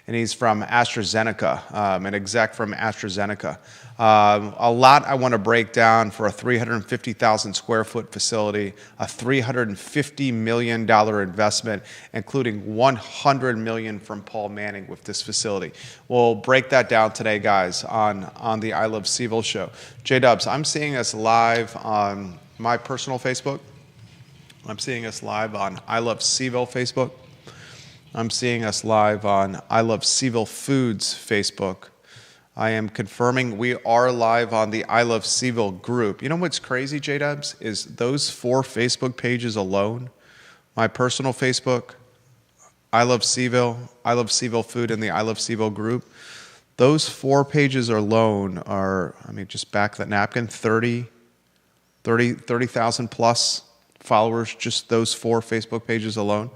and he's from AstraZeneca, an exec from AstraZeneca. A lot I want to break down for a 350,000 square foot facility, a $350 million investment, including $100 million from Paul Manning with this facility. We'll break that down today, guys, on the I Love CVille show. J-Dubs, I'm seeing us live on my personal Facebook. I'm seeing us live on I Love CVille Facebook. I'm seeing us live on I Love CVille Foods Facebook. I am confirming we are live on the I Love CVille group. You know what's crazy, J-Dubs, is those 4 Facebook pages alone, my personal Facebook, I Love CVille Food, and the I Love CVille group, those 4 pages alone are, I mean, just back that napkin, 30,000 plus followers, just those 4 Facebook pages alone.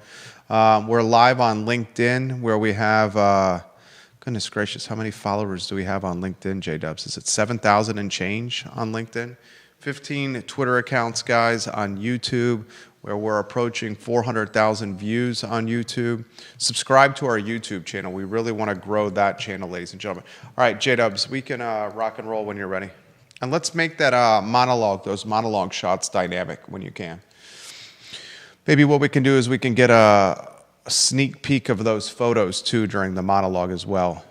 We're live on LinkedIn, where we have... goodness gracious, how many followers do we have on LinkedIn, J-Dubs? Is it 7,000 and change on LinkedIn? 15 Twitter accounts, guys, on YouTube, where we're approaching 400,000 views on YouTube. Subscribe to our YouTube channel. We really want to grow that channel, ladies and gentlemen. All right, J-Dubs, we can rock and roll when you're ready. And let's make that those monologue shots dynamic when you can. Maybe what we can do is we can get a sneak peek of those photos too during the monologue as well.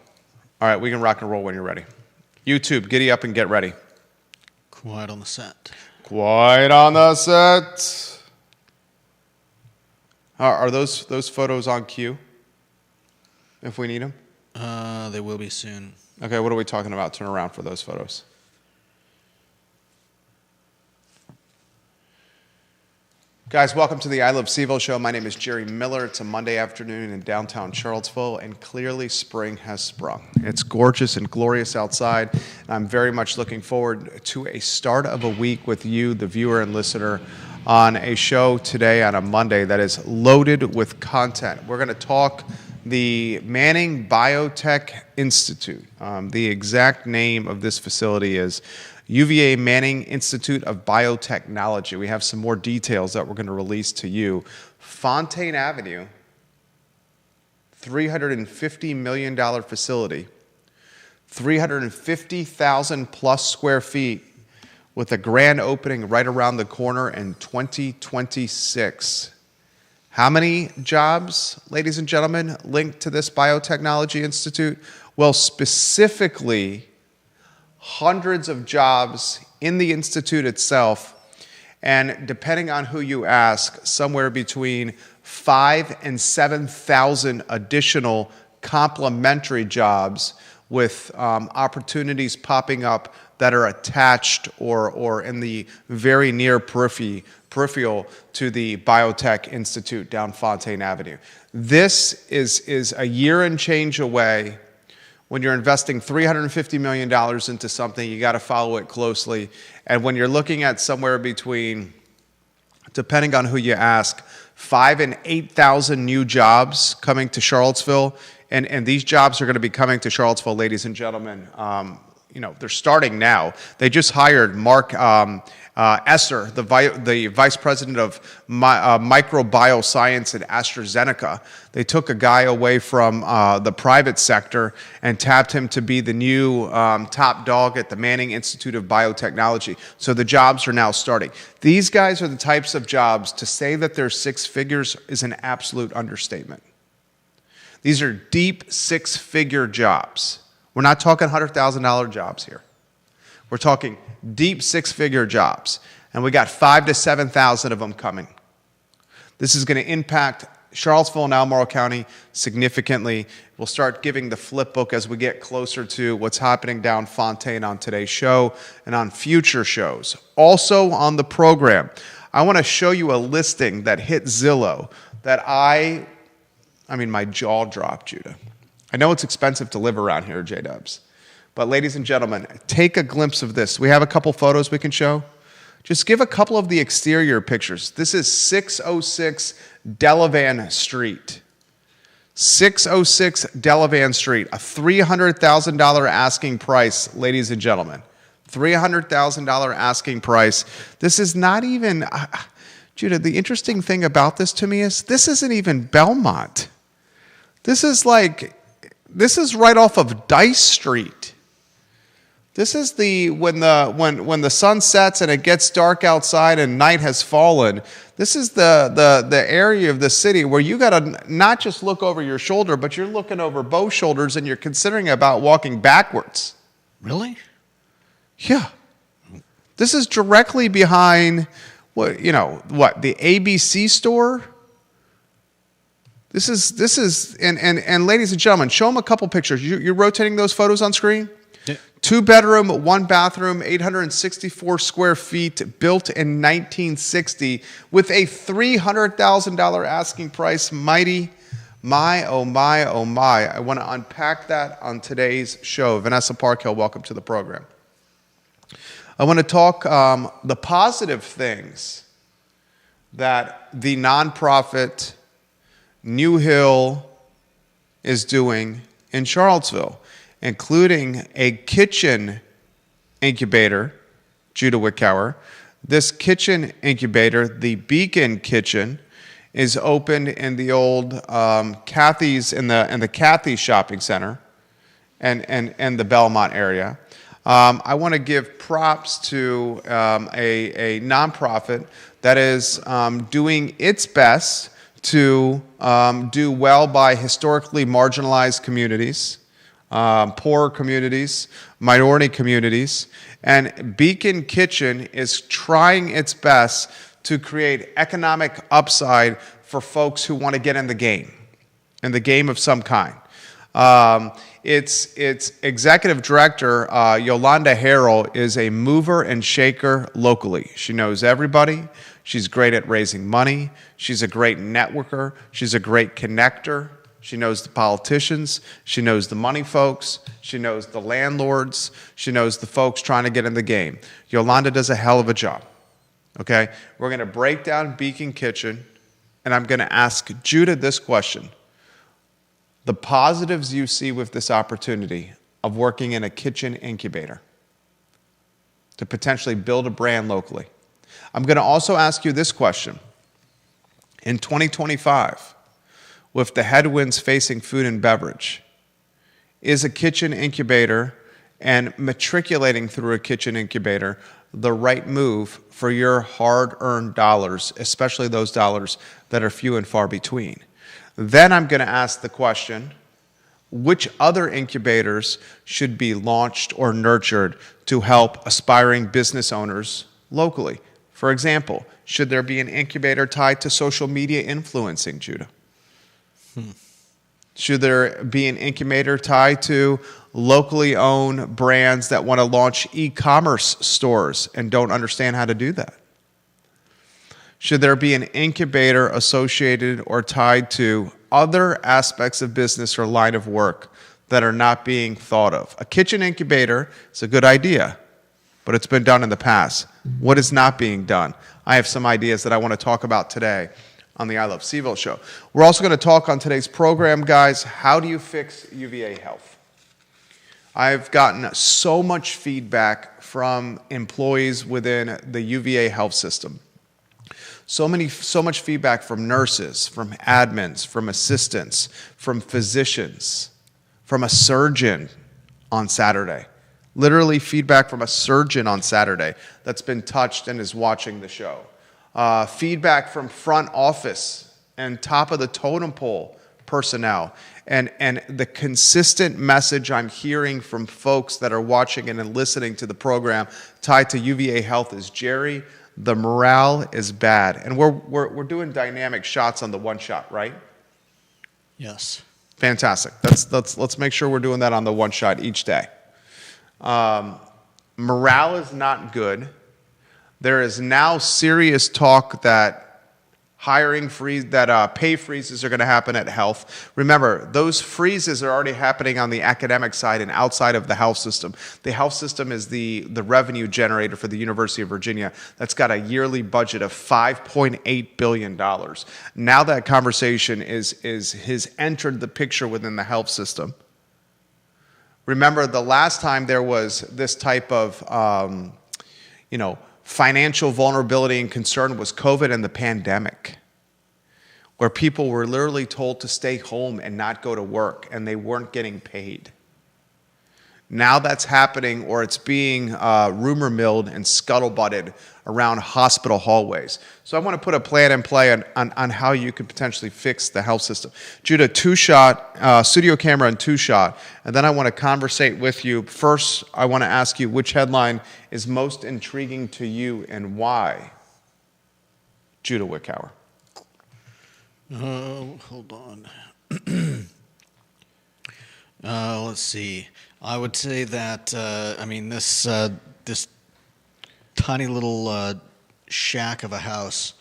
All right, we can rock and roll when you're ready. YouTube, giddy up and get ready. Quiet on the set. Quiet on the set. Are those photos on cue if we need them? They will be soon. Okay, what are we talking about? Turn around for those photos. Guys, welcome to the I Love CVille show. My name is Jerry Miller. It's a Monday afternoon in downtown Charlottesville, and clearly spring has sprung. It's gorgeous and glorious outside, and I'm very much looking forward to a start of a week with you, the viewer and listener, on a show today on a Monday that is loaded with content. We're going to talk the Manning Biotech Institute. The exact name of this facility is UVA Manning Institute of Biotechnology. We have some more details that we're going to release to you. Fontaine Avenue, $350 million facility, 350,000 plus square feet, with a grand opening right around the corner in 2026. How many jobs, ladies and gentlemen, linked to this Biotechnology Institute? Well, specifically, hundreds of jobs in the institute itself, and depending on who you ask, somewhere between 5,000 and 7,000 additional complementary jobs with opportunities popping up that are attached or in the very near peripheral to the Biotech Institute down Fontaine Avenue. This is a year and change away. When you're investing $350 million into something, you got to follow it closely. And when you're looking at somewhere between, depending on who you ask, 5,000 and 8,000 new jobs coming to Charlottesville, and these jobs are going to be coming to Charlottesville, ladies and gentlemen. They're starting now. They just hired Mark Esser, the vice president of microbioscience at AstraZeneca. They took a guy away from the private sector and tapped him to be the new top dog at the Manning Institute of Biotechnology. So the jobs are now starting. These guys are the types of jobs, to say that they're 6 figures is an absolute understatement. These are deep 6-figure jobs. We're not talking $100,000 jobs here. We're talking deep 6-figure jobs. And we got 5,000 to 7,000 of them coming. This is going to impact Charlottesville and Albemarle County significantly. We'll start giving the flip book as we get closer to what's happening down Fontaine on today's show and on future shows. Also on the program, I want to show you a listing that hit Zillow that my jaw dropped, Judah. I know it's expensive to live around here, J-Dubs. But ladies and gentlemen, take a glimpse of this. We have a couple photos we can show. Just give a couple of the exterior pictures. This is 606 Delavan Street. 606 Delavan Street, a $300,000 asking price, ladies and gentlemen. $300,000 asking price. This is not even, Judah, the interesting thing about this to me is this isn't even Belmont. This is like This is right off of Dice Street. This is when the sun sets and it gets dark outside and night has fallen. This is the area of the city where you got to not just look over your shoulder, but you're looking over both shoulders and you're considering about walking backwards. Really? Yeah. This is directly behind the ABC store. This is and ladies and gentlemen, show them a couple pictures. You're rotating those photos on screen? Yeah. 2-bedroom, 1-bathroom, 864 square feet, built in 1960 with a $300,000 asking price. My, oh my, oh my. I want to unpack that on today's show. Vanessa Parkhill, welcome to the program. I want to talk the positive things that the nonprofit New Hill is doing in Charlottesville, including a kitchen incubator, Judah Wickower. This kitchen incubator, the Beacon Kitchen, is open in the old Kathy's in the Kathy Shopping Center and the Belmont area. I want to give props to a nonprofit that is doing its best to do well by historically marginalized communities, poor communities, minority communities. And Beacon Kitchen is trying its best to create economic upside for folks who want to get in the game of some kind. Its executive director, Yolanda Harrell, is a mover and shaker locally. She knows everybody. She's great at raising money. She's a great networker. She's a great connector. She knows the politicians. She knows the money folks. She knows the landlords. She knows the folks trying to get in the game. Yolanda does a hell of a job. Okay? We're going to break down Beacon Kitchen, and I'm going to ask Judah this question. The positives you see with this opportunity of working in a kitchen incubator to potentially build a brand locally. I'm going to also ask you this question. In 2025, with the headwinds facing food and beverage, is a kitchen incubator and matriculating through a kitchen incubator the right move for your hard-earned dollars, especially those dollars that are few and far between? Then I'm going to ask the question, which other incubators should be launched or nurtured to help aspiring business owners locally? For example, should there be an incubator tied to social media influencing, Judah? Should there be an incubator tied to locally owned brands that want to launch e-commerce stores and don't understand how to do that? Should there be an incubator associated or tied to other aspects of business or line of work that are not being thought of? A kitchen incubator is a good idea, but it's been done in the past. What is not being done? I have some ideas that I want to talk about today on the I Love CVille show. We're also going to talk on today's program, guys, how do you fix UVA health? I've gotten so much feedback from employees within the UVA health system. So much feedback from nurses, from admins, from assistants, from physicians, from a surgeon on Saturday. Literally feedback from a surgeon on Saturday that's been touched and is watching the show. Feedback from front office and top of the totem pole personnel. And the consistent message I'm hearing from folks that are watching and listening to the program tied to UVA health is, Jerry, the morale is bad. And we're doing dynamic shots on the one shot, right? Yes. Fantastic. Let's make sure we're doing that on the one shot each day. Morale is not good. There is now serious talk that pay freezes are going to happen at health. Remember, those freezes are already happening on the academic side and outside of the health system. The health system is the revenue generator for the University of Virginia. That's got a yearly budget of $5.8 billion. Now that conversation has entered the picture within the health system. Remember, the last time there was this type of financial vulnerability and concern was COVID and the pandemic. where people were literally told to stay home and not go to work, and they weren't getting paid. Now that's happening, or it's being rumor milled and scuttlebutted around hospital hallways. So I want to put a plan in play on how you could potentially fix the health system. Judah, two-shot, studio camera and two-shot, and then I want to conversate with you. First, I want to ask you which headline is most intriguing to you and why? Judah Wickhauer. Hold on. Let's see. I would say that this tiny little shack of a house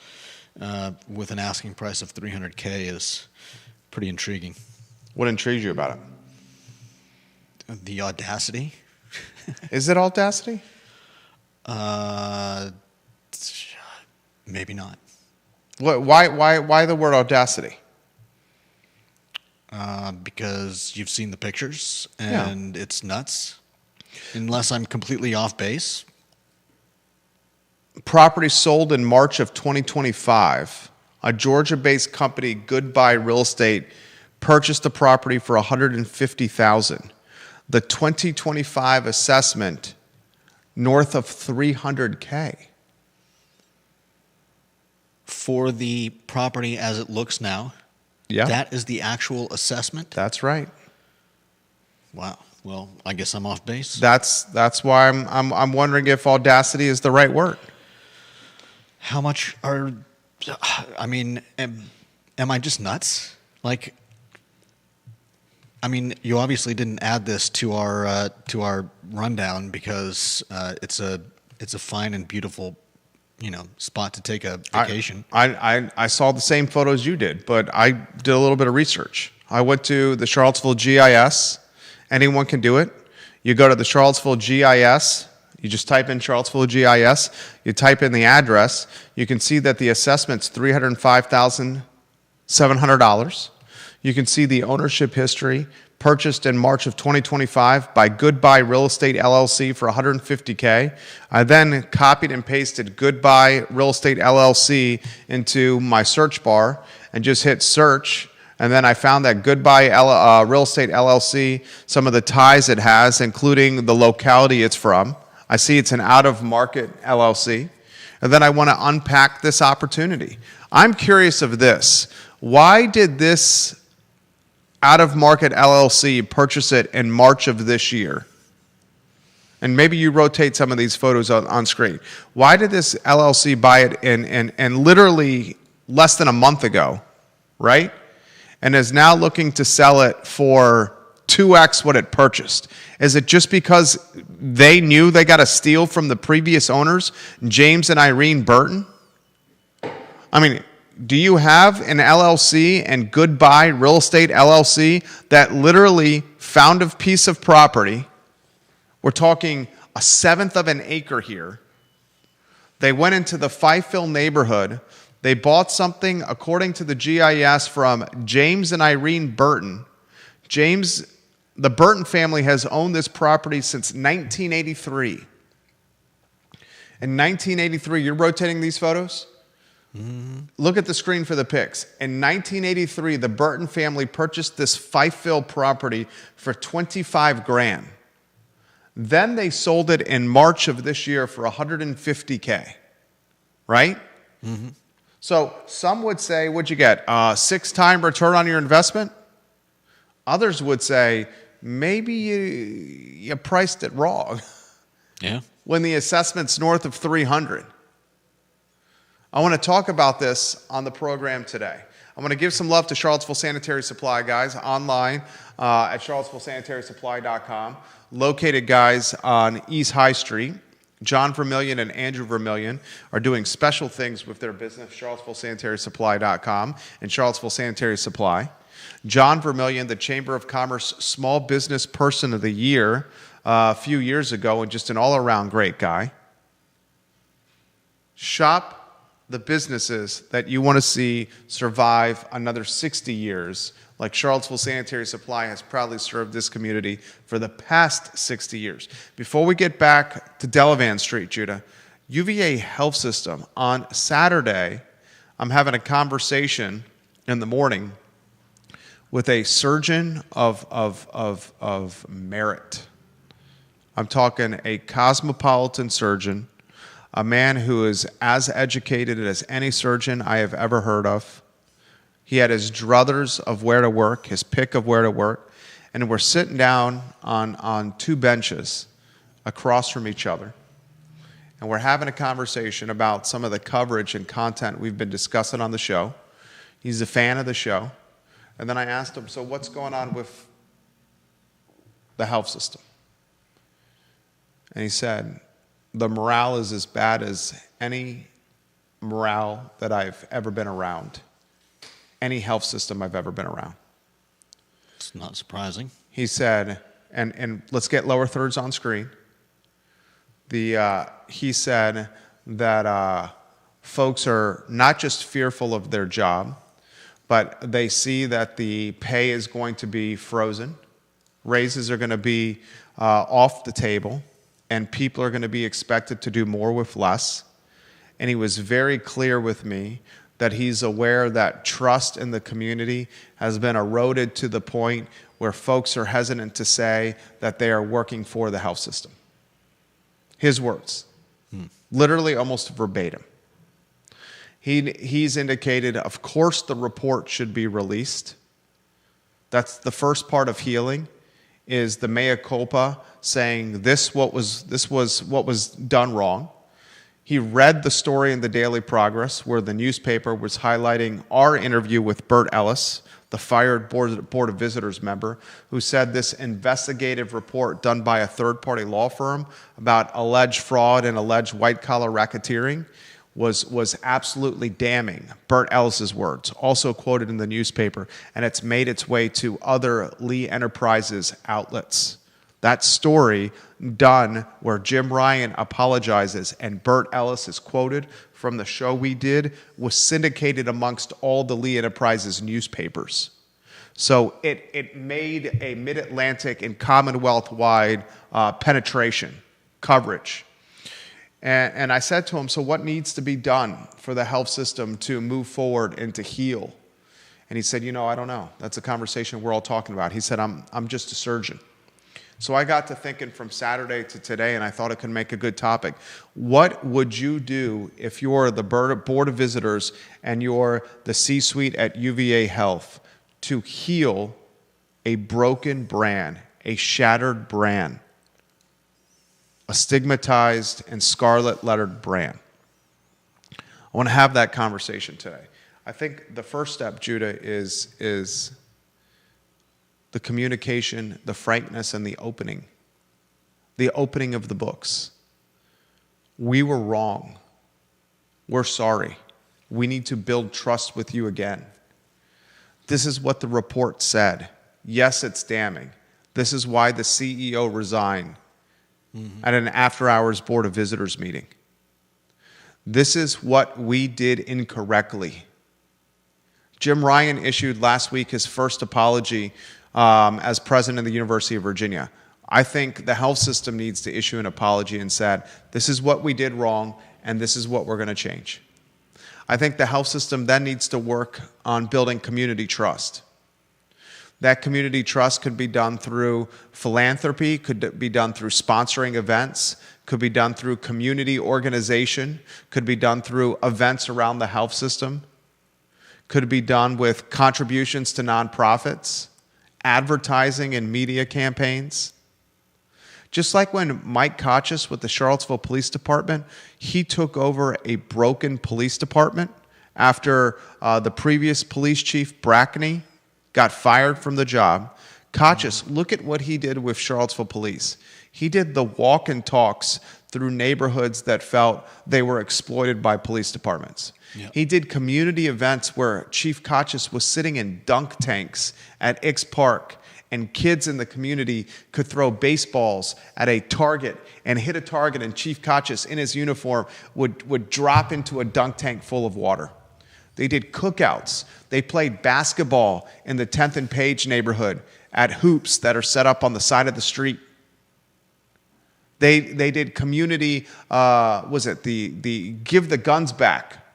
with an asking price of $300K is pretty intriguing. What intrigues you about it? The audacity. Is it audacity? Maybe not. Why the word audacity? Because you've seen the pictures and it's nuts. Unless I'm completely off base. Property sold in March of 2025. A Georgia-based company, Goodbye Real Estate, purchased the property for $150,000. The 2025 assessment north of $300K. For the property as it looks now. Yeah. That is the actual assessment? That's right. Wow. Well, I guess I'm off base. That's why I'm wondering if audacity is the right word. How much are? I mean, am I just nuts? Like, I mean, you obviously didn't add this to our rundown because it's a fine and beautiful, spot to take a vacation. I saw the same photos you did, but I did a little bit of research. I went to the Charlottesville GIS. Anyone can do it. You go to the Charlottesville GIS. You just type in Charlottesville GIS. You type in the address. You can see that the assessment's $305,700. You can see the ownership history. Purchased in March of 2025 by Goodbye Real Estate LLC for $150K. I then copied and pasted Goodbye Real Estate LLC into my search bar and just hit search. And then I found that Goodbye Real Estate LLC, some of the ties it has, including the locality it's from. I see it's an out-of-market LLC. And then I want to unpack this opportunity. I'm curious of this. Why did this out-of-market LLC purchase it in March of this year? And maybe you rotate some of these photos on screen. Why did this LLC buy it in literally less than a month ago, right? And is now looking to sell it for 2x what it purchased? Is it just because they knew they got a steal from the previous owners, James and Irene Burton? I mean, do you have an LLC and Goodbye Real Estate LLC that literally found a piece of property? We're talking a seventh of an acre here. They went into the CVille neighborhood. They bought something, according to the GIS, from James and Irene Burton. James, the Burton family has owned this property since 1983. In 1983, you're rotating these photos? Mm-hmm. Look at the screen for the pics. In 1983, the Burton family purchased this CVille property for $25,000. Then they sold it in March of this year for $150K, right? Mm-hmm. So some would say, what'd you get? 6-time return on your investment? Others would say, maybe you priced it wrong. Yeah. When the assessment's north of 300. I want to talk about this on the program today. I want to give some love to Charlottesville Sanitary Supply, guys, online at charlottesvillesanitarysupply.com. Located, guys, on East High Street. John Vermillion and Andrew Vermillion are doing special things with their business, charlottesvillesanitarysupply.com and Charlottesville Sanitary Supply. John Vermillion, the Chamber of Commerce Small Business Person of the Year a few years ago, and just an all-around great guy. Shop the businesses that you want to see survive another 60 years, like Charlottesville Sanitary Supply has proudly served this community for the past 60 years. Before we get back to Delavan Street, Judah, UVA Health System, on Saturday, I'm having a conversation in the morning with a surgeon of merit. I'm talking a cosmopolitan surgeon, a man who is as educated as any surgeon I have ever heard of. He had his druthers of where to work, his pick of where to work, and we're sitting down on two benches across from each other. And we're having a conversation about some of the coverage and content we've been discussing on the show. He's a fan of the show. And then I asked him, so what's going on with the health system? And he said, the morale is as bad as any morale that I've ever been around, any health system I've ever been around. It's not surprising. He said, and let's get lower thirds on screen. He said that folks are not just fearful of their job, but they see that the pay is going to be frozen, raises are going to be off the table, and people are going to be expected to do more with less. And he was very clear with me that he's aware that trust in the community has been eroded to the point where folks are hesitant to say that they are working for the health system. His words, literally almost verbatim. He's indicated, of course, the report should be released. That's the first part of healing, is the mea culpa, saying this was what was done wrong. He read the story in the Daily Progress where the newspaper was highlighting our interview with Bert Ellis, the fired Board of Visitors member, who said this investigative report done by a third-party law firm about alleged fraud and alleged white-collar racketeering was absolutely damning. Bert Ellis's words, also quoted in the newspaper, and it's made its way to other Lee Enterprises outlets. That story done where Jim Ryan apologizes and Bert Ellis is quoted from the show we did was syndicated amongst all the Lee Enterprises newspapers. So it made a Mid-Atlantic and Commonwealth-wide penetration, coverage. And I said to him, so what needs to be done for the health system to move forward and to heal? And he said, I don't know. That's a conversation we're all talking about. He said, I'm just a surgeon. So I got to thinking from Saturday to today, and I thought it could make a good topic. What would you do if you're the Board of Visitors and you're the C-suite at UVA Health to heal a broken brand, a shattered brand, a stigmatized and scarlet-lettered brand? I want to have that conversation today. I think the first step, Judah, is the communication, the frankness, and the opening of the books. We were wrong. We're sorry. We need to build trust with you again. This is what the report said. Yes, it's damning. This is why the CEO resigned at an after-hours Board of Visitors meeting. This is what we did incorrectly. Jim Ryan issued last week his first apology as president of the University of Virginia. I think the health system needs to issue an apology and said, this is what we did wrong, and this is what we're going to change. I think the health system then needs to work on building community trust. That community trust could be done through philanthropy, could be done through sponsoring events, could be done through community organization, could be done through events around the health system, could be done with contributions to nonprofits, advertising and media campaigns. Just like when Mike Kochis with the Charlottesville Police Department, he took over a broken police department after the previous police chief, Brackney, got fired from the job. Kochis, look at what he did with Charlottesville Police. He did the walk and talks through neighborhoods that felt they were exploited by police departments. Yep. He did community events where Chief Kochis was sitting in dunk tanks at Ix Park, and kids in the community could throw baseballs at a target and hit a target, and Chief Kochis in his uniform would drop into a dunk tank full of water. They did cookouts. They played basketball in the 10th and Page neighborhood at hoops that are set up on the side of the street. They did community, the Give the Guns Back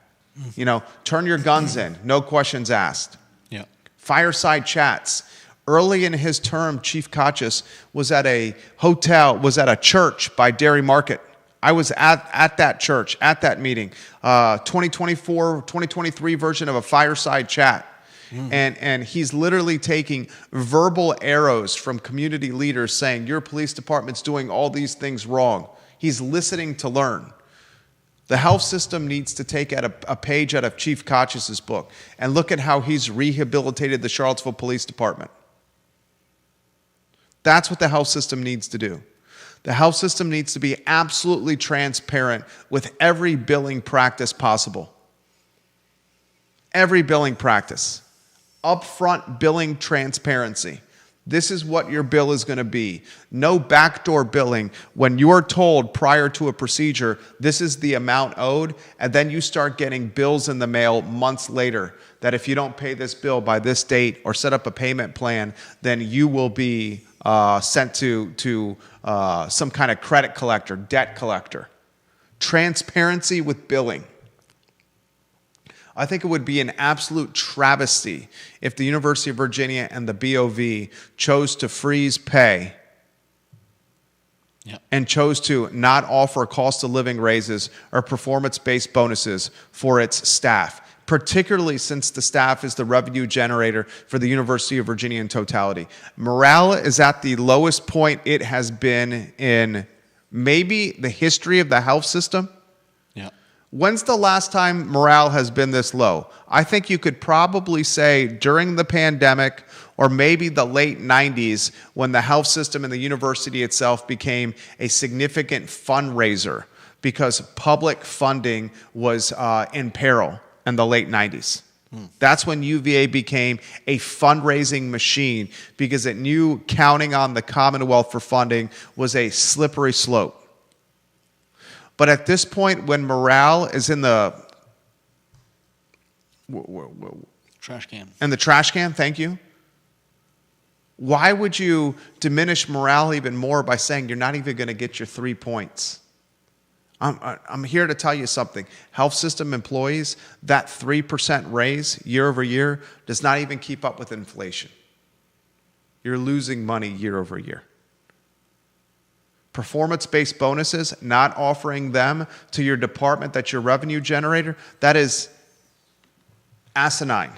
Turn your guns in, no questions asked. Yeah. Fireside chats. Early in his term, Chief Kachis was at a hotel, was at a church by Dairy Market. I was at that church, at that meeting. 2024, 2023 version of a fireside chat. And he's literally taking verbal arrows from community leaders saying, your police department's doing all these things wrong. He's listening to learn. The health system needs to take a page out of Chief Kachis' book and look at how he's rehabilitated the Charlottesville Police Department. That's what the health system needs to do. The health system needs to be absolutely transparent with every billing practice possible. Every billing practice. Upfront billing transparency. This is what your bill is going to be. No backdoor billing when you're told prior to a procedure, this is the amount owed, and then you start getting bills in the mail months later that if you don't pay this bill by this date or set up a payment plan, then you will be sent to some kind of credit collector, debt collector. Transparency with billing. I think it would be an absolute travesty if the University of Virginia and the BOV chose to freeze pay and chose to not offer cost of living raises or performance-based bonuses for its staff, particularly since the staff is the revenue generator for the University of Virginia in totality. Morale is at the lowest point it has been in maybe the history of the health system. When's the last time morale has been this low? I think you could probably say during the pandemic or maybe the late 90s when the health system and the university itself became a significant fundraiser because public funding was in peril in the late 90s. That's when UVA became a fundraising machine because it knew counting on the Commonwealth for funding was a slippery slope. But at this point, when morale is in the trash can. In the trash can, thank you. Why would you diminish morale even more by saying you're not even going to get your 3 points? I'm here to tell you something. Health system employees, that 3% raise year over year does not even keep up with inflation. You're losing money year over year. Performance-based bonuses, not offering them to your department that's your revenue generator, that is asinine.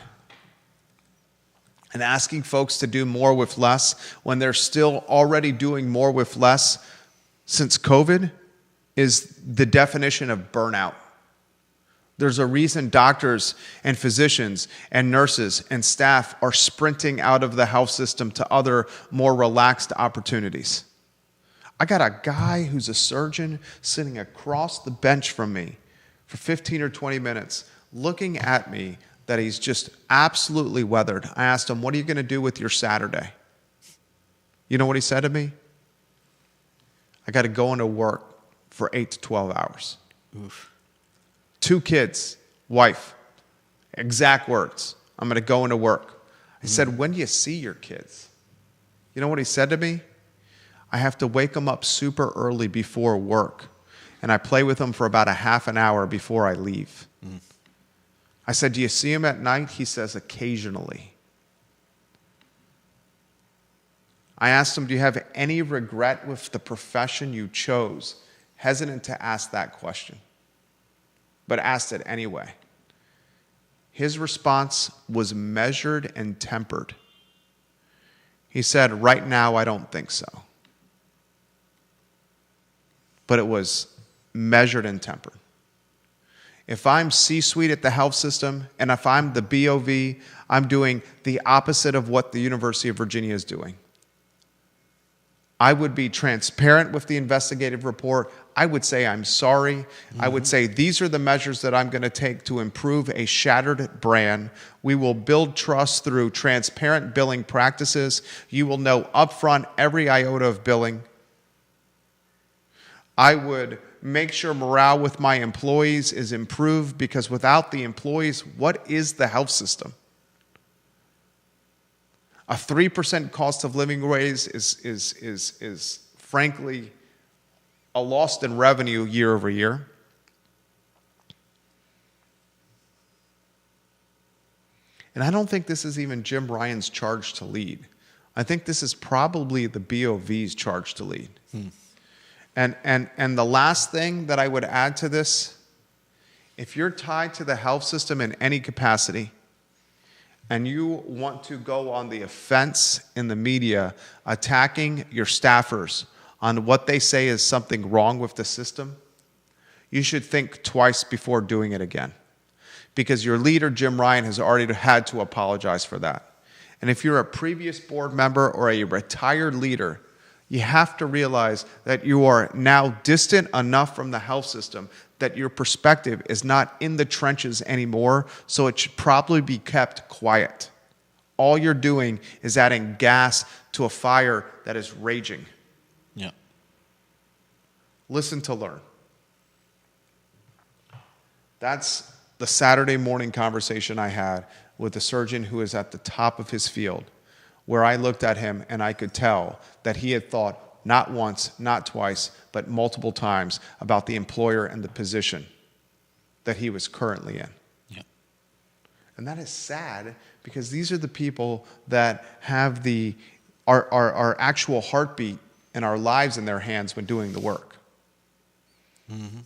And asking folks to do more with less when they're still already doing more with less since COVID is the definition of burnout. There's a reason doctors and physicians and nurses and staff are sprinting out of the health system to other more relaxed opportunities. I got a guy who's a surgeon sitting across the bench from me for 15 or 20 minutes looking at me that he's just absolutely weathered. I asked him, what are you going to do with your Saturday? You know what he said to me? I got to go into work for 8 to 12 hours. Oof. 2 kids, wife, exact words. I'm going to go into work. I said, when do you see your kids? You know what he said to me? I have to wake them up super early before work, and I play with them for about a half an hour before I leave. I said, do you see him at night? He says, occasionally. I asked him, do you have any regret with the profession you chose? Hesitant to ask that question, but asked it anyway. His response was measured and tempered. He said, right now, I don't think so. But it was measured and tempered. If I'm C-suite at the health system, and if I'm the BOV, I'm doing the opposite of what the University of Virginia is doing. I would be transparent with the investigative report. I would say I'm sorry. I would say these are the measures that I'm going to take to improve a shattered brand. We will build trust through transparent billing practices. You will know upfront every iota of billing. I would make sure morale with my employees is improved because without the employees, what is the health system? A 3% cost of living raise is frankly a loss in revenue year over year. And I don't think this is even Jim Ryan's charge to lead. I think this is probably the BOV's charge to lead. And the last thing that I would add to this, if you're tied to the health system in any capacity and you want to go on the offense in the media attacking your staffers on what they say is something wrong with the system, you should think twice before doing it again. Because your leader, Jim Ryan, has already had to apologize for that. And if you're a previous board member or a retired leader, you have to realize that you are now distant enough from the health system that your perspective is not in the trenches anymore, so it should probably be kept quiet. All you're doing is adding gas to a fire that is raging. Yeah. Listen to learn. That's the Saturday morning conversation I had with a surgeon who is at the top of his field, where I looked at him and I could tell that he had thought not once, not twice, but multiple times about the employer and the position that he was currently in. Yeah. And that is sad, because these are the people that have our actual heartbeat and our lives in their hands when doing the work. Mm-hmm.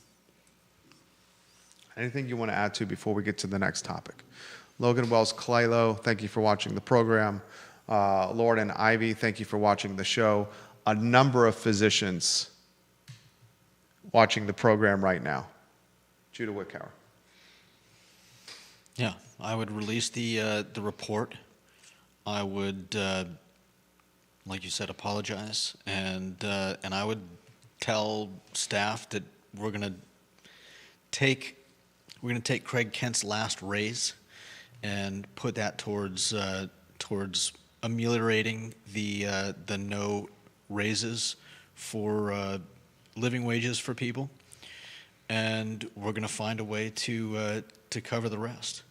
Anything you want to add to before we get to the next topic? Logan Wells Clylo, thank you for watching the program. Lord and Ivy, thank you for watching the show. A number of physicians watching the program right now. Judah Wickhauer. Yeah, I would release the report. I would, like you said, apologize, and I would tell staff that we're going to take Craig Kent's last raise and put that towards ameliorating the no raises for living wages for people, and we're going to find a way to cover the rest.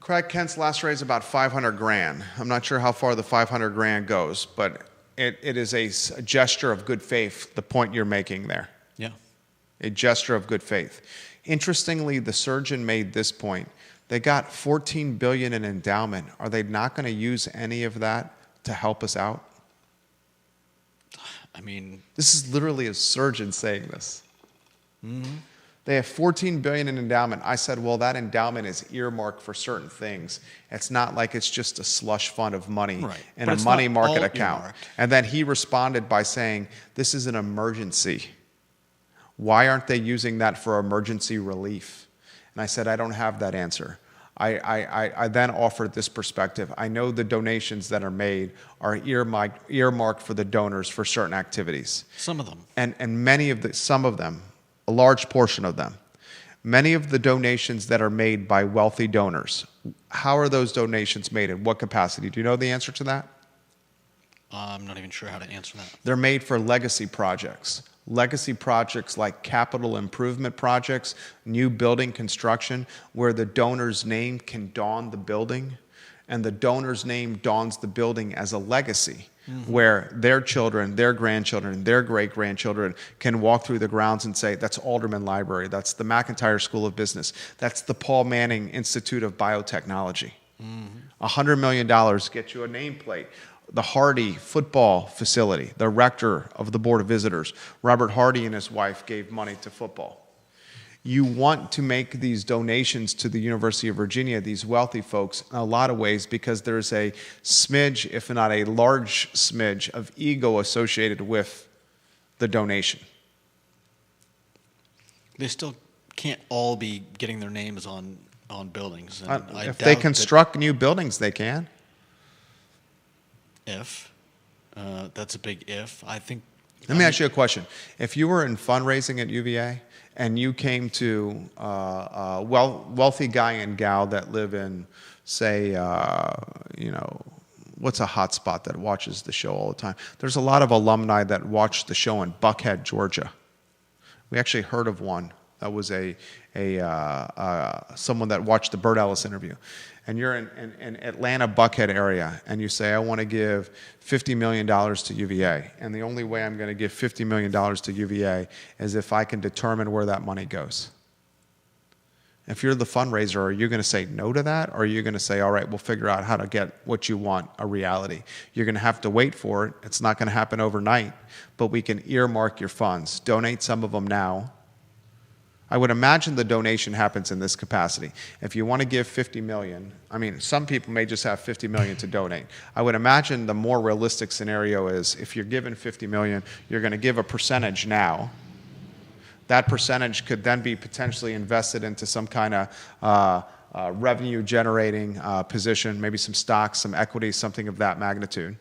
Craig Kent's last raise about $500,000. I'm not sure how far the $500,000 goes, but it is a gesture of good faith, the point you're making there. Yeah. A gesture of good faith. Interestingly, the surgeon made this point. They got $14 billion in endowment. Are they not going to use any of that to help us out? I mean, this is literally a surgeon saying this. Mm-hmm. They have $14 billion in endowment. I said, well, that endowment is earmarked for certain things. It's not like it's just a slush fund of money in a money market account. Earmarked. And then he responded by saying, this is an emergency. Why aren't they using that for emergency relief? And I said, I don't have that answer. I then offered this perspective. I know the donations that are made are earmarked for the donors for certain activities. Some of them. And some of them, a large portion of them, many of the donations that are made by wealthy donors, how are those donations made? In what capacity? Do you know the answer to that? I'm not even sure how to answer that. They're made for legacy projects. Legacy projects like capital improvement projects, new building construction, where the donor's name can dawn the building, and the donor's name dawns the building as a legacy, where their children, their grandchildren, their great-grandchildren can walk through the grounds and say, that's Alderman Library, that's the McIntyre School of Business, that's the Paul Manning Institute of Biotechnology. $100 million gets you a nameplate. The Hardy football facility, the rector of the Board of Visitors, Robert Hardy and his wife gave money to football. You want to make these donations to the University of Virginia, these wealthy folks, in a lot of ways, because there's a smidge, if not a large smidge, of ego associated with the donation. They still can't all be getting their names on buildings. And if they construct new buildings, they can. That's a big if. I think. Let me ask you a question. If you were in fundraising at UVA and you came to a wealthy guy and gal that live in, say, what's a hot spot that watches the show all the time? There's a lot of alumni that watch the show in Buckhead, Georgia. We actually heard of one that was someone that watched the Burt Ellis interview. And you're in Atlanta, Buckhead area, and you say, I want to give $50 million to UVA. And the only way I'm going to give $50 million to UVA is if I can determine where that money goes. If you're the fundraiser, are you going to say no to that? Or are you going to say, all right, we'll figure out how to get what you want a reality? You're going to have to wait for it. It's not going to happen overnight, but we can earmark your funds. Donate some of them now. I would imagine the donation happens in this capacity. If you want to give $50 million, I mean, some people may just have $50 million to donate. I would imagine the more realistic scenario is if you're given $50 million, you're going to give a percentage now. That percentage could then be potentially invested into some kind of revenue-generating position, maybe some stocks, some equity, something of that magnitude.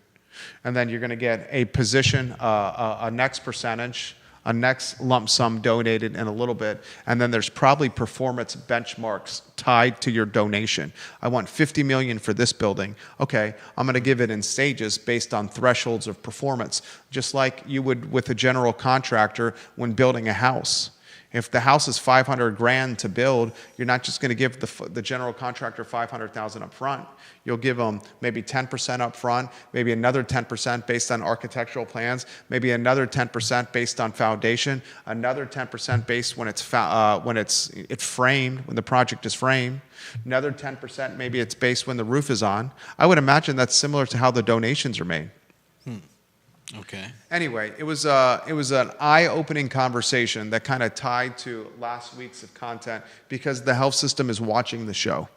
And then you're going to get a position, a next percentage, a next lump sum donated in a little bit, and then there's probably performance benchmarks tied to your donation. I want $50 million for this building. Okay, I'm going to give it in stages based on thresholds of performance, just like you would with a general contractor when building a house. If the house is $500,000 to build, you're not just going to give the general contractor $500,000 up front. You'll give them maybe 10% up front, maybe another 10% based on architectural plans, maybe another 10% based on foundation, another 10% based when it's framed, when the project is framed, another 10% maybe it's based when the roof is on. I would imagine that's similar to how the donations are made. Okay. Anyway, it was an eye-opening conversation that kind of tied to last week's of content because the health system is watching the show.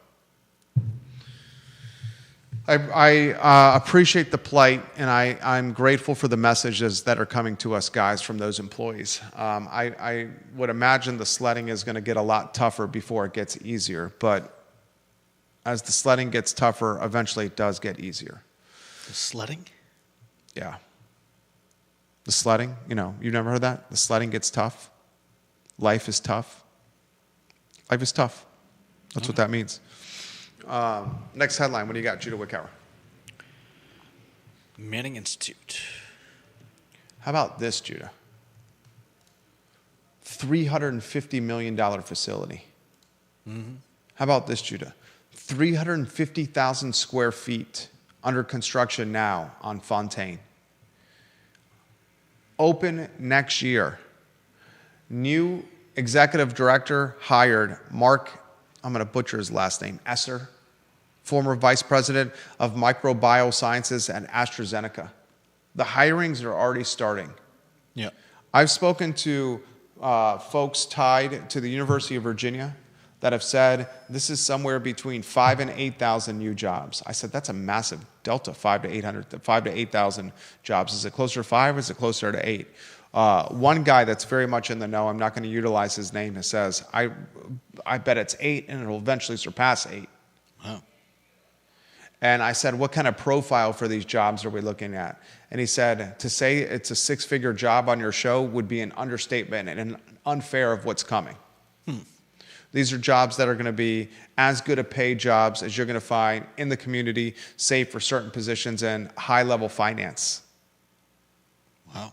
I appreciate the plight, and I'm grateful for the messages that are coming to us guys from those employees. I would imagine the sledding is going to get a lot tougher before it gets easier, but as the sledding gets tougher, eventually it does get easier. The sledding? Yeah. The sledding, you've never heard that? The sledding gets tough. Life is tough. Life is tough. That's what that means. Next headline. What do you got, Judah Wickower? Manning Institute. How about this, Judah? $350 million facility. Mm-hmm. How about this, Judah? 350,000 square feet under construction now on Fontaine. Open next year. New executive director hired, Mark, I'm going to butcher his last name, Esser, former vice president of microbiosciences at AstraZeneca. The hirings are already starting. Yeah. I've spoken to folks tied to the University of Virginia that have said this is somewhere between 5,000 and 8,000 new jobs. I said, that's a massive delta, 5,000 to 8,000 jobs. Is it closer to 5 or is it closer to 8? One guy that's very much in the know, I'm not going to utilize his name, says, I bet it's 8 and it'll eventually surpass 8. Wow. And I said, what kind of profile for these jobs are we looking at? And he said, to say it's a 6-figure job on your show would be an understatement and unfair of what's coming. These are jobs that are going to be as good a paid jobs as you're going to find in the community, save for certain positions in high-level finance. Wow.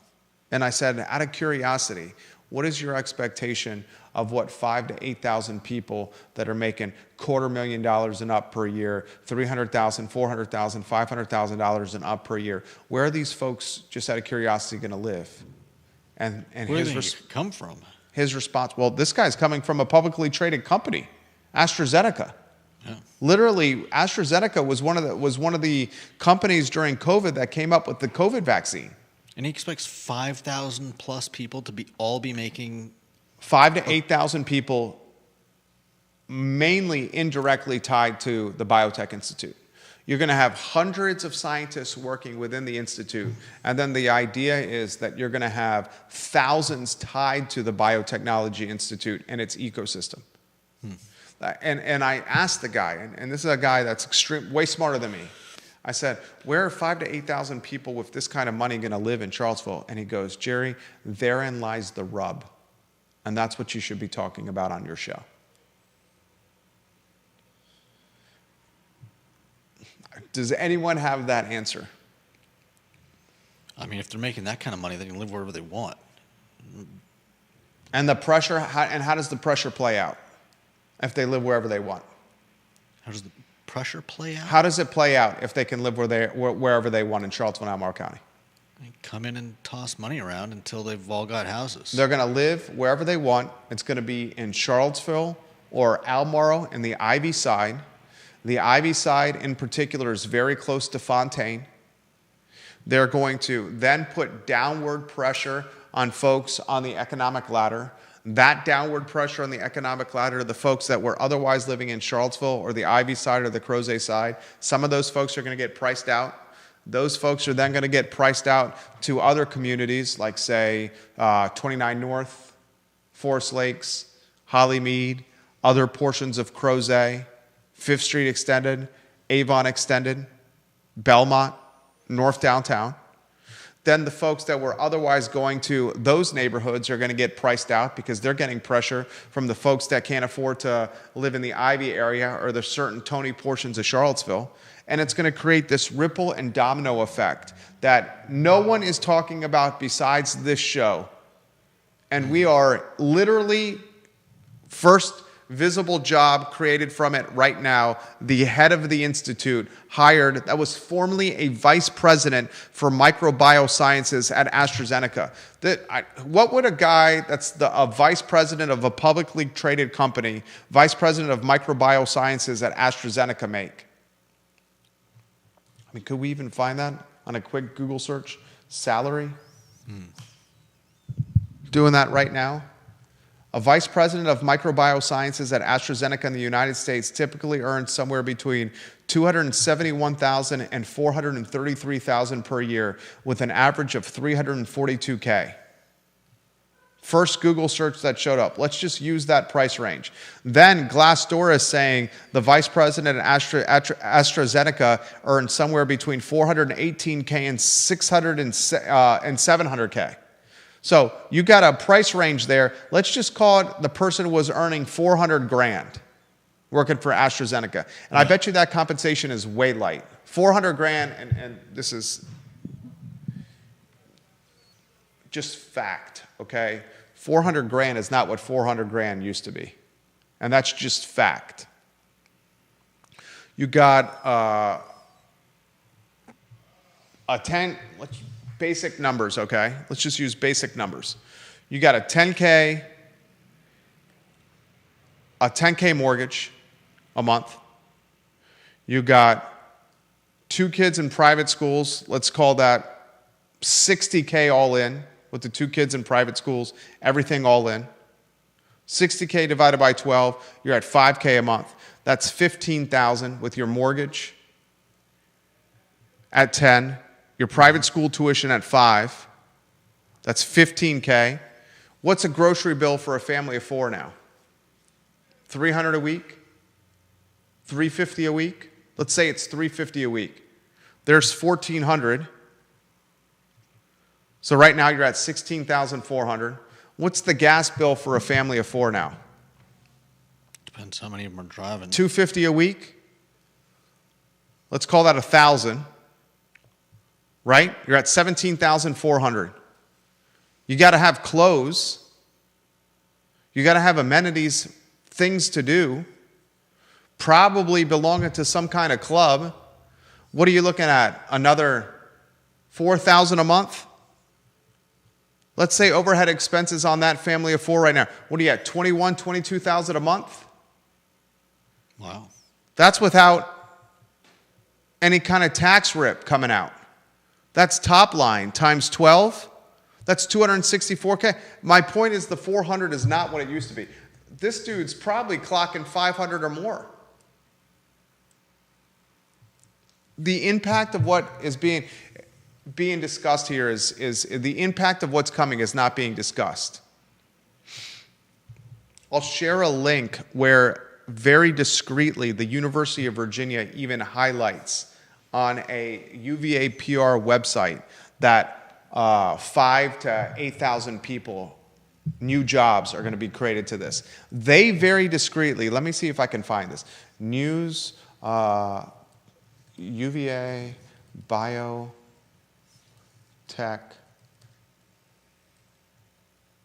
And I said, out of curiosity, what is your expectation of what 5,000 to 8,000 people that are making $250,000 and up per year, $300,000, $400,000, $500,000 and up per year, where are these folks, just out of curiosity, going to live? And where do they come from? His response, well, this guy's coming from a publicly traded company, AstraZeneca. Yeah. Literally, AstraZeneca was one of the companies during COVID that came up with the COVID vaccine. And he expects 5,000 plus people to all be making 5,000 to 8,000 people, mainly indirectly tied to the Biotech Institute. You're going to have hundreds of scientists working within the institute, and then the idea is that you're going to have thousands tied to the Biotechnology Institute and its ecosystem. And I asked the guy, and this is a guy that's way smarter than me. I said, where are 5,000 to 8,000 people with this kind of money going to live in Charlottesville? And he goes, Jerry, therein lies the rub. And that's what you should be talking about on your show. Does anyone have that answer? I mean, if they're making that kind of money, they can live wherever they want. And the pressure, how does the pressure play out if they live wherever they want? How does the pressure play out? How does it play out if they can live wherever they want in Charlottesville and Albemarle County? They come in and toss money around until they've all got houses. They're going to live wherever they want. It's going to be in Charlottesville or Almaro and the Ivy side. The Ivy side in particular is very close to Fontaine. They're going to then put downward pressure on folks on the economic ladder. That downward pressure on the economic ladder, the folks that were otherwise living in Charlottesville or the Ivy side or the Crozet side, some of those folks are going to get priced out. Those folks are then going to get priced out to other communities like, say, 29 North, Forest Lakes, Hollymead, other portions of Crozet, 5th Street Extended, Avon Extended, Belmont, North Downtown. Then the folks that were otherwise going to those neighborhoods are going to get priced out because they're getting pressure from the folks that can't afford to live in the Ivy area or the certain Tony portions of Charlottesville. And it's going to create this ripple and domino effect that no one is talking about besides this show. And we are literally first visible job created from it right now. The head of the institute hired, that was formerly a vice president for microbiosciences at AstraZeneca. What would a guy that's a vice president of a publicly traded company, vice president of microbiosciences at AstraZeneca make? I mean, could we even find that on a quick Google search? Salary? Doing that right now? A vice president of microbiosciences at AstraZeneca in the United States typically earns somewhere between $271,000 and $433,000 per year with an average of $342K. First Google search that showed up. Let's just use that price range. Then Glassdoor is saying the vice president at AstraZeneca earned somewhere between $418K and $700K. So you got a price range there. Let's just call it the person was earning $400,000 working for AstraZeneca. And I bet you that compensation is way light. $400,000, and this is just fact, okay? $400,000 is not what $400,000 used to be. And that's just fact. You got basic numbers, okay? Let's just use basic numbers. You got a 10K mortgage a month. You got 2 kids in private schools. Let's call that $60K all in with the 2 kids in private schools, everything all in. $60K divided by 12, you're at $5K a month. That's $15,000 with your mortgage at 10. Your private school tuition at 5, that's $15K. What's a grocery bill for a family of 4 now? $300 a week? $350 a week? Let's say it's $350 a week. There's $1,400. So right now you're at $16,400. What's the gas bill for a family of 4 now? Depends how many of them are driving. $250 a week? Let's call that $1,000. Right? You're at $17,400. You got to have clothes. You got to have amenities, things to do. Probably belonging to some kind of club. What are you looking at? Another $4,000 a month? Let's say overhead expenses on that family of 4 right now. What are you at? $21,000, $22,000 a month? Wow. That's without any kind of tax rip coming out. That's top line times 12. That's $264K. My point is the 400 is not what it used to be. This dude's probably clocking 500 or more. The impact of what is being discussed here is the impact of what's coming is not being discussed. I'll share a link where very discreetly the University of Virginia even highlights on a UVA PR website that 5,000 to 8,000 people, new jobs are going to be created to this. They very discreetly, let me see if I can find this. News, UVA Biotech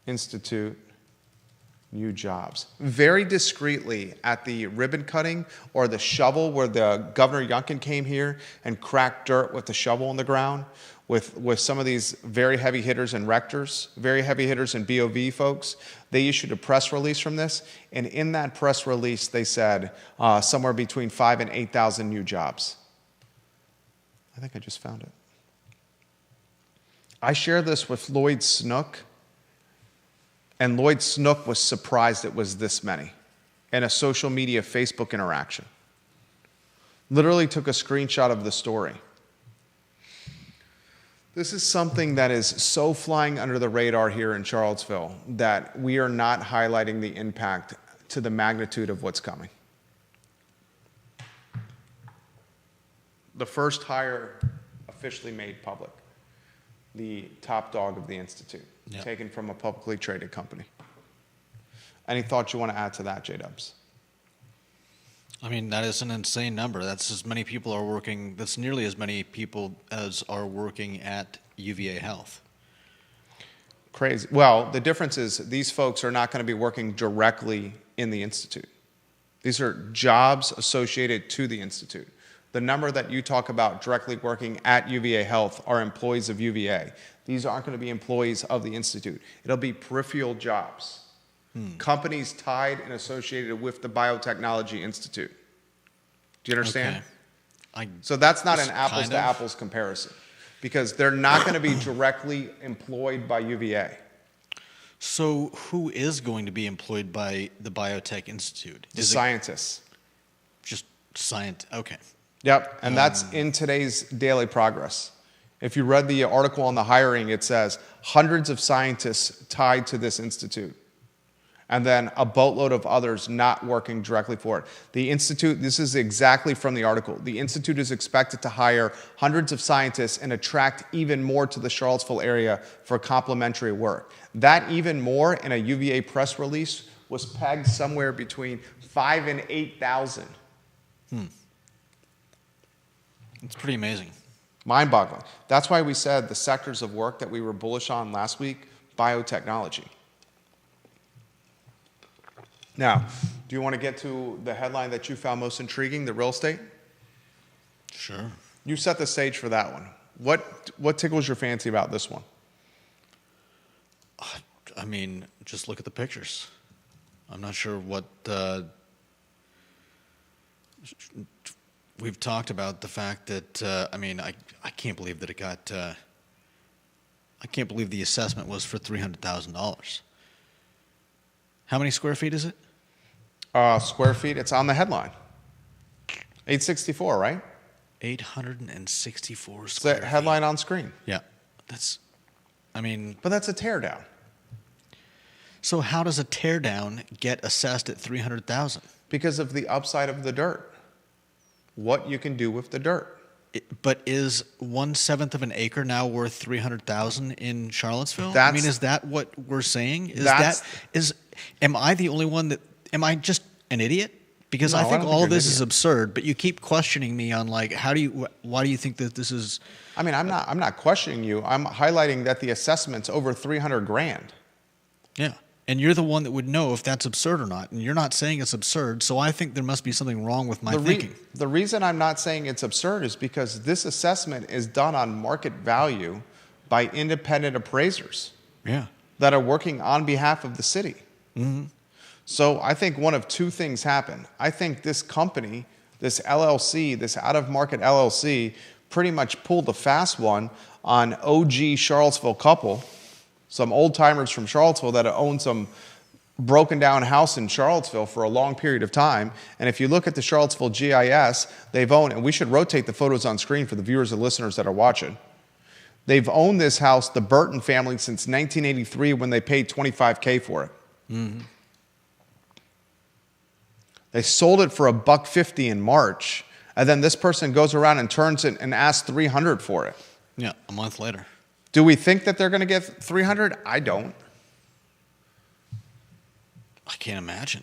Institute new jobs. Very discreetly at the ribbon cutting or the shovel where the Governor Youngkin came here and cracked dirt with the shovel in the ground with some of these very heavy hitters and rectors, very heavy hitters and BOV folks. They issued a press release from this, and in that press release they said somewhere between 5,000 and 8,000 new jobs. I think I just found it. I shared this with Lloyd Snook, and Lloyd Snook was surprised it was this many in a social media Facebook interaction. Literally took a screenshot of the story. This is something that is so flying under the radar here in Charlottesville that we are not highlighting the impact to the magnitude of what's coming. The first hire officially made public, the top dog of the Institute, taken from a publicly traded company. Any thoughts you want to add to that, J-Dubs? I mean, that is an insane number. That's as many people are working, that's nearly as many people as are working at UVA Health. Crazy. Well, the difference is these folks are not going to be working directly in the Institute. These are jobs associated to the Institute. The number that you talk about directly working at UVA Health are employees of UVA. These aren't going to be employees of the Institute. It'll be peripheral jobs. Companies tied and associated with the Biotechnology Institute. Do you understand? Okay. So that's not an apples to apples comparison because they're not going to be directly employed by UVA. So who is going to be employed by the Biotech Institute? The scientists. Just science. Okay. Yep, and that's in today's Daily Progress. If you read the article on the hiring, it says hundreds of scientists tied to this institute, and then a boatload of others not working directly for it. The Institute, this is exactly from the article, the Institute is expected to hire hundreds of scientists and attract even more to the Charlottesville area for complementary work. That even more in a UVA press release was pegged somewhere between 5,000 and 8,000. It's pretty amazing. Mind-boggling. That's why we said the sectors of work that we were bullish on last week, biotechnology. Now, do you want to get to the headline that you found most intriguing, the real estate? Sure. You set the stage for that one. What tickles your fancy about this one? I mean, just look at the pictures. I'm not sure what we've talked about the fact that, I mean, I can't believe that it got, I can't believe the assessment was for $300,000. How many square feet is it? Square feet, it's on the headline. 864, right? 864 It's square the feet. headline on screen. Yeah. That's, I mean. But that's a teardown. So how does a teardown get assessed at $300,000? Because of the upside of the dirt. What you can do with the dirt. But is 1/7 of an acre now worth $300,000 in Charlottesville? I mean, is that what we're saying? Am I the only one that? Am I just an idiot? Because No, I think don't all think of this you're an is absurd. But you keep questioning me on like, why do you think that this is? I mean, I'm not questioning you. I'm highlighting that the assessment's over $300,000. Yeah. And you're the one that would know if that's absurd or not. And you're not saying it's absurd, so I think there must be something wrong with my thinking. The reason I'm not saying it's absurd is because this assessment is done on market value by independent appraisers that are working on behalf of the city. Mm-hmm. So I think one of two things happened. I think this company, this LLC, this out-of-market LLC, pretty much pulled a fast one on OG Charlottesville couple, some old-timers from Charlottesville that owned some broken-down house in Charlottesville for a long period of time. And if you look at the Charlottesville GIS, they've owned, and we should rotate the photos on screen for the viewers and listeners that are watching. They've owned this house, the Burton family, since 1983 when they paid $25K for it. Mm-hmm. They sold it for $150 in March, and then this person goes around and turns it and asks $300 for it. Yeah, a month later. Do we think that they're going to get $300? I don't. I can't imagine.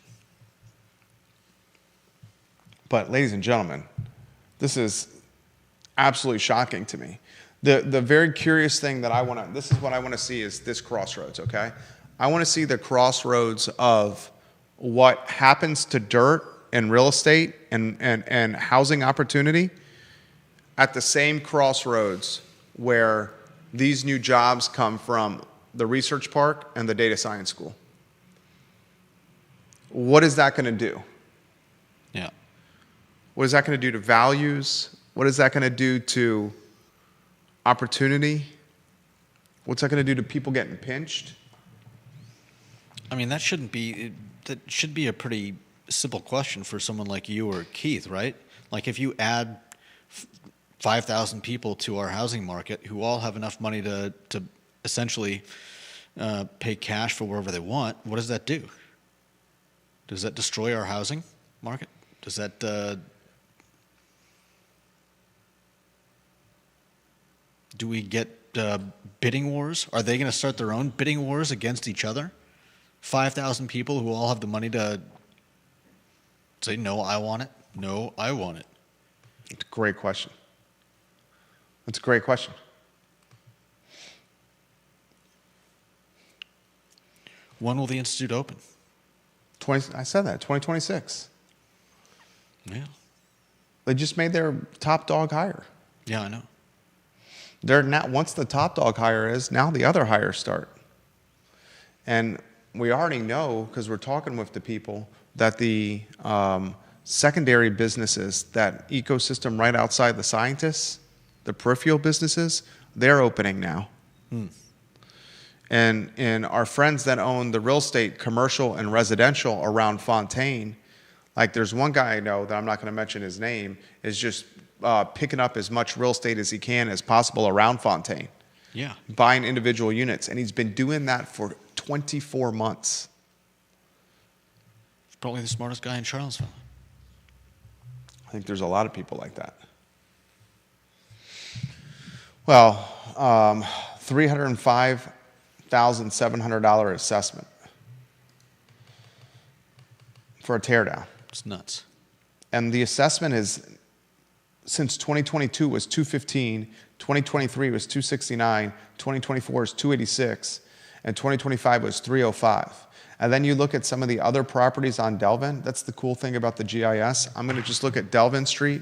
But ladies and gentlemen, this is absolutely shocking to me. The very curious thing that this is what I want to see is this crossroads, okay? I want to see the crossroads of what happens to dirt and real estate and housing opportunity at the same crossroads where these new jobs come from the research park and the data science school. What is that going to do? Yeah. What is that going to do to values? What is that going to do to opportunity? What's that going to do to people getting pinched? I mean, that should be a pretty simple question for someone like you or Keith, right? Like if you add 5,000 people to our housing market who all have enough money to essentially pay cash for wherever they want, what does that do? Does that destroy our housing market? Does that do we get bidding wars? Are they going to start their own bidding wars against each other? 5,000 people who all have the money to say, no, I want it. No, I want it. It's a great question. That's a great question. When will the Institute open? I said that, 2026. Yeah. They just made their top dog hire. Yeah, I know. They're not, once the top dog hire is, now the other hires start. And we already know, because we're talking with the people, that the secondary businesses, that ecosystem right outside the scientists, the peripheral businesses, they're opening now. And our friends that own the real estate, commercial and residential around Fontaine, like there's one guy I know that I'm not going to mention his name, is just picking up as much real estate as he can as possible around Fontaine. Yeah. Buying individual units. And he's been doing that for 24 months. He's probably the smartest guy in Charlottesville. I think there's a lot of people like that. Well, $305,700 assessment for a teardown. It's nuts. And the assessment is, since 2022 was 215, 2023 was 269, 2024 is 286, and 2025 was 305. And then you look at some of the other properties on Delvin. That's the cool thing about the GIS. I'm going to just look at Delvin Street.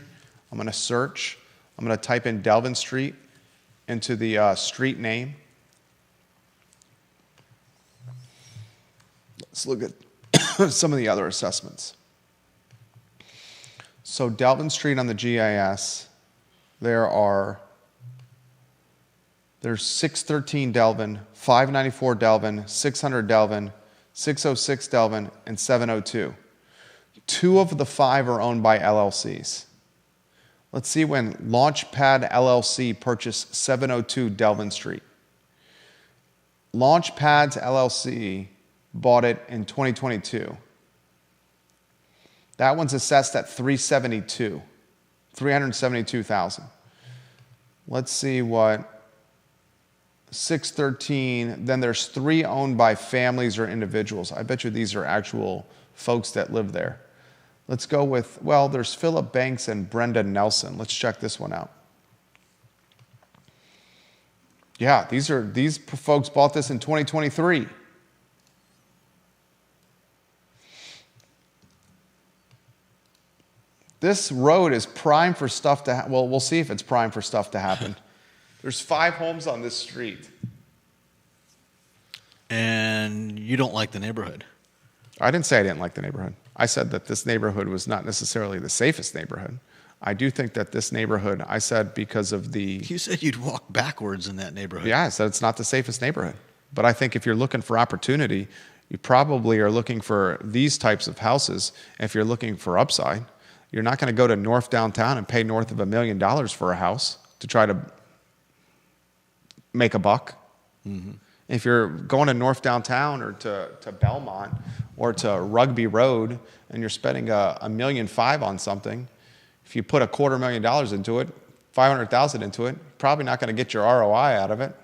I'm going to search. I'm going to type in Delvin Street into the street name. Let's look at some of the other assessments. So Delvin Street on the GIS, there's 613 Delvin, 594 Delvin, 600 Delvin, 606 Delvin, and 702. 2 of the 5 are owned by LLCs. Let's see when Launchpad LLC purchased 702 Delvin Street. Launchpads LLC bought it in 2022. That one's assessed at $372,000. Let's see what 613, then there's 3 owned by families or individuals. I bet you these are actual folks that live there. Let's go with, well, there's Philip Banks and Brenda Nelson. Let's check this one out. Yeah, these folks bought this in 2023. This road is prime for stuff to well, we'll see if it's prime for stuff to happen. There's 5 homes on this street. And you don't like the neighborhood. I didn't say I didn't like the neighborhood. I said that this neighborhood was not necessarily the safest neighborhood. I do think that this neighborhood, I said because of the... You said you'd walk backwards in that neighborhood. Yeah, I said it's not the safest neighborhood. But I think if you're looking for opportunity, you probably are looking for these types of houses. If you're looking for upside, you're not going to go to North Downtown and pay north of $1 million for a house to try to make a buck. Mm-hmm. If you're going to North Downtown or to Belmont or to Rugby Road and you're spending $1.5 million on something, if you put $250,000 into it, $500,000 into it, probably not going to get your ROI out of it.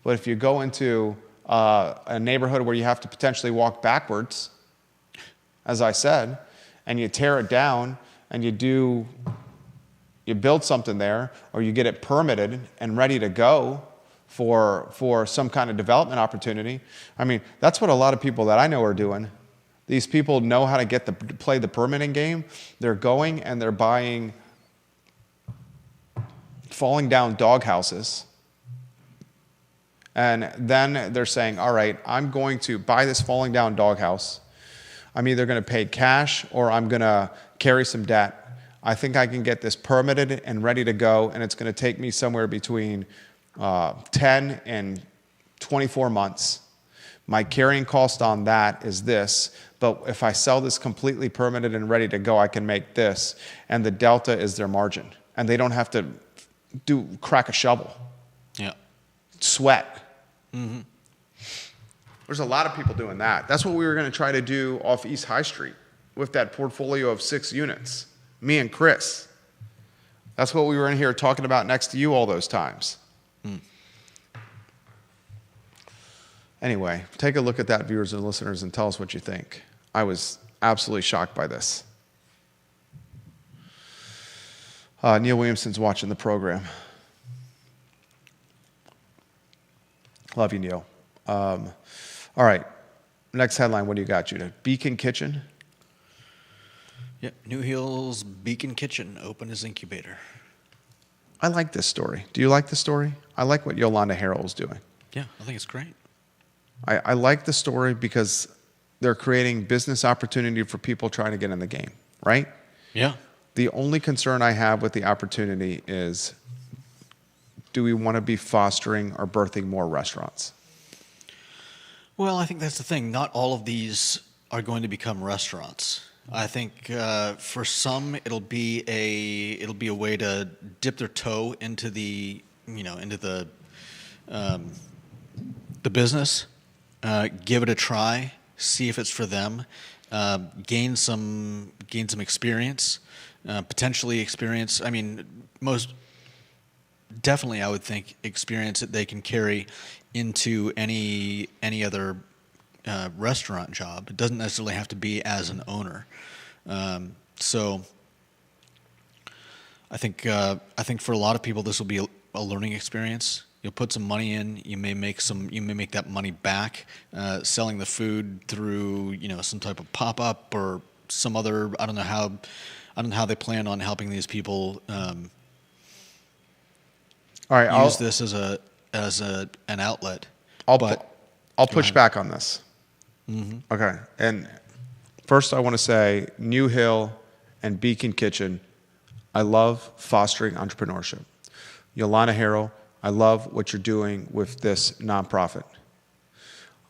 But if you go into a neighborhood where you have to potentially walk backwards, as I said, and you tear it down and you build something there or you get it permitted and ready to go, for some kind of development opportunity. I mean, that's what a lot of people that I know are doing. These people know how to play the permitting game. They're going and they're buying falling down doghouses. And then they're saying, all right, I'm going to buy this falling down doghouse. I'm either going to pay cash or I'm going to carry some debt. I think I can get this permitted and ready to go, and it's going to take me somewhere between 10 and 24 months. My carrying cost on that is this, but if I sell this completely permitted and ready to go, I can make this, and the delta is their margin. And they don't have to crack a shovel. Yeah. Sweat. Mm-hmm. There's a lot of people doing that. That's what we were going to try to do off East High Street with that portfolio of 6 units. Me and Chris. That's what we were in here talking about next to you all those times. Mm. Anyway, take a look at that, viewers and listeners, and tell us what you think. I was absolutely shocked by this. Neil Williamson's watching the program. Love you, Neil. All right, next headline, what do you got, Judah? Beacon Kitchen? Yep, New Hill's Beacon Kitchen open as incubator. I like this story. Do you like the story? I like what Yolanda Harrell's doing. Yeah, I think it's great. I like the story because they're creating business opportunity for people trying to get in the game, right? Yeah. The only concern I have with the opportunity is, do we want to be fostering or birthing more restaurants? Well, I think that's the thing. Not all of these are going to become restaurants. I think for some it'll be a way to dip their toe into the business, give it a try, see if it's for them, gain some experience, potentially experience. I mean, most definitely, I would think experience that they can carry into any other restaurant job. It doesn't necessarily have to be as an owner. So I think for a lot of people this will be a learning experience. You'll put some money in. You may make that money back selling the food through some type of pop up or some other. I don't know how they plan on helping these people. All right, use this as an outlet. I'll push back on this. Mm-hmm. Okay, and first I want to say New Hill and Beacon Kitchen, I love fostering entrepreneurship. Yolanda Harrell, I love what you're doing with this nonprofit.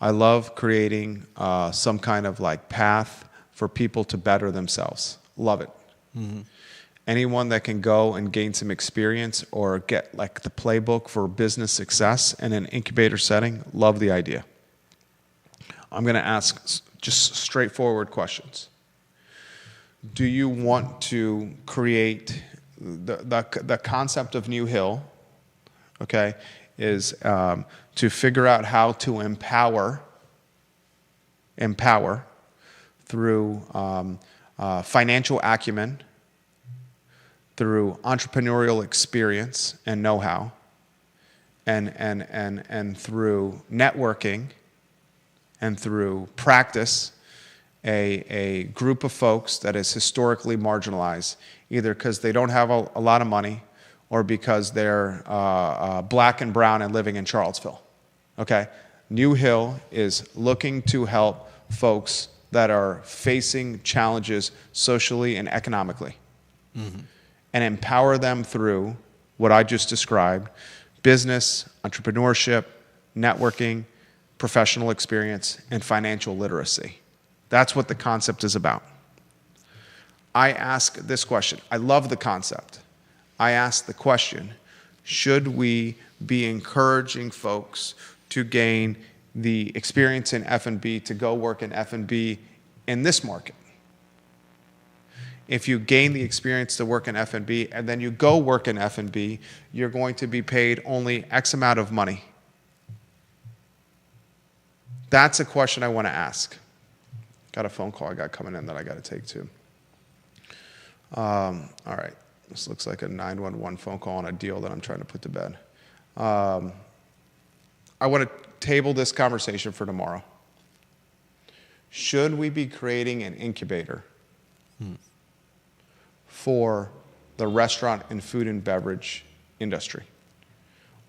I love creating some kind of path for people to better themselves. Love it. Mm-hmm. Anyone that can go and gain some experience or get the playbook for business success in an incubator setting, love the idea. I'm going to ask just straightforward questions. Do you want to create the concept of New Hill, okay, is to figure out how to empower through financial acumen, through entrepreneurial experience and know-how, and through networking and through practice, a group of folks that is historically marginalized, either because they don't have a lot of money or because they're black and brown and living in Charlottesville. Okay? New Hill is looking to help folks that are facing challenges socially and economically. Mm-hmm. And empower them through what I just described: business, entrepreneurship, networking, professional experience, and financial literacy. That's what the concept is about. I ask this question. I love the concept. I ask the question, should we be encouraging folks to gain the experience in F&B to go work in F&B in this market? If you gain the experience to work in F&B and then you go work in F&B, you're going to be paid only X amount of money. That's a question I want to ask. Got a phone call I got coming in that I got to take too. All right. This looks like a 911 phone call on a deal that I'm trying to put to bed. I want to table this conversation for tomorrow. Should we be creating an incubator for the restaurant and food and beverage industry?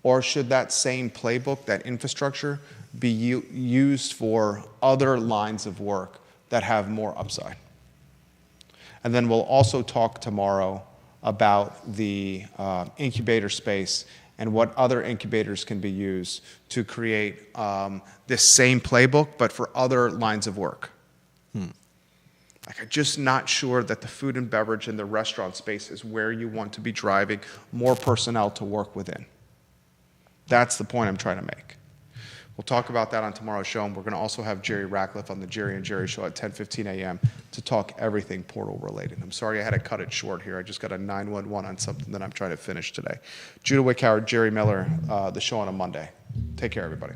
Or should that same playbook, that infrastructure, be used for other lines of work that have more upside? And then we'll also talk tomorrow about the incubator space and what other incubators can be used to create this same playbook, but for other lines of work. Like, I'm just not sure that the food and beverage and the restaurant space is where you want to be driving more personnel to work within. That's the point I'm trying to make. We'll talk about that on tomorrow's show, and we're going to also have Jerry Ratcliffe on the Jerry and Jerry show at 10:15 a.m. to talk everything portal related. I'm sorry I had to cut it short here. I just got a 911 on something that I'm trying to finish today. Judah Wickhauer, Jerry Miller, the show on a Monday. Take care, everybody.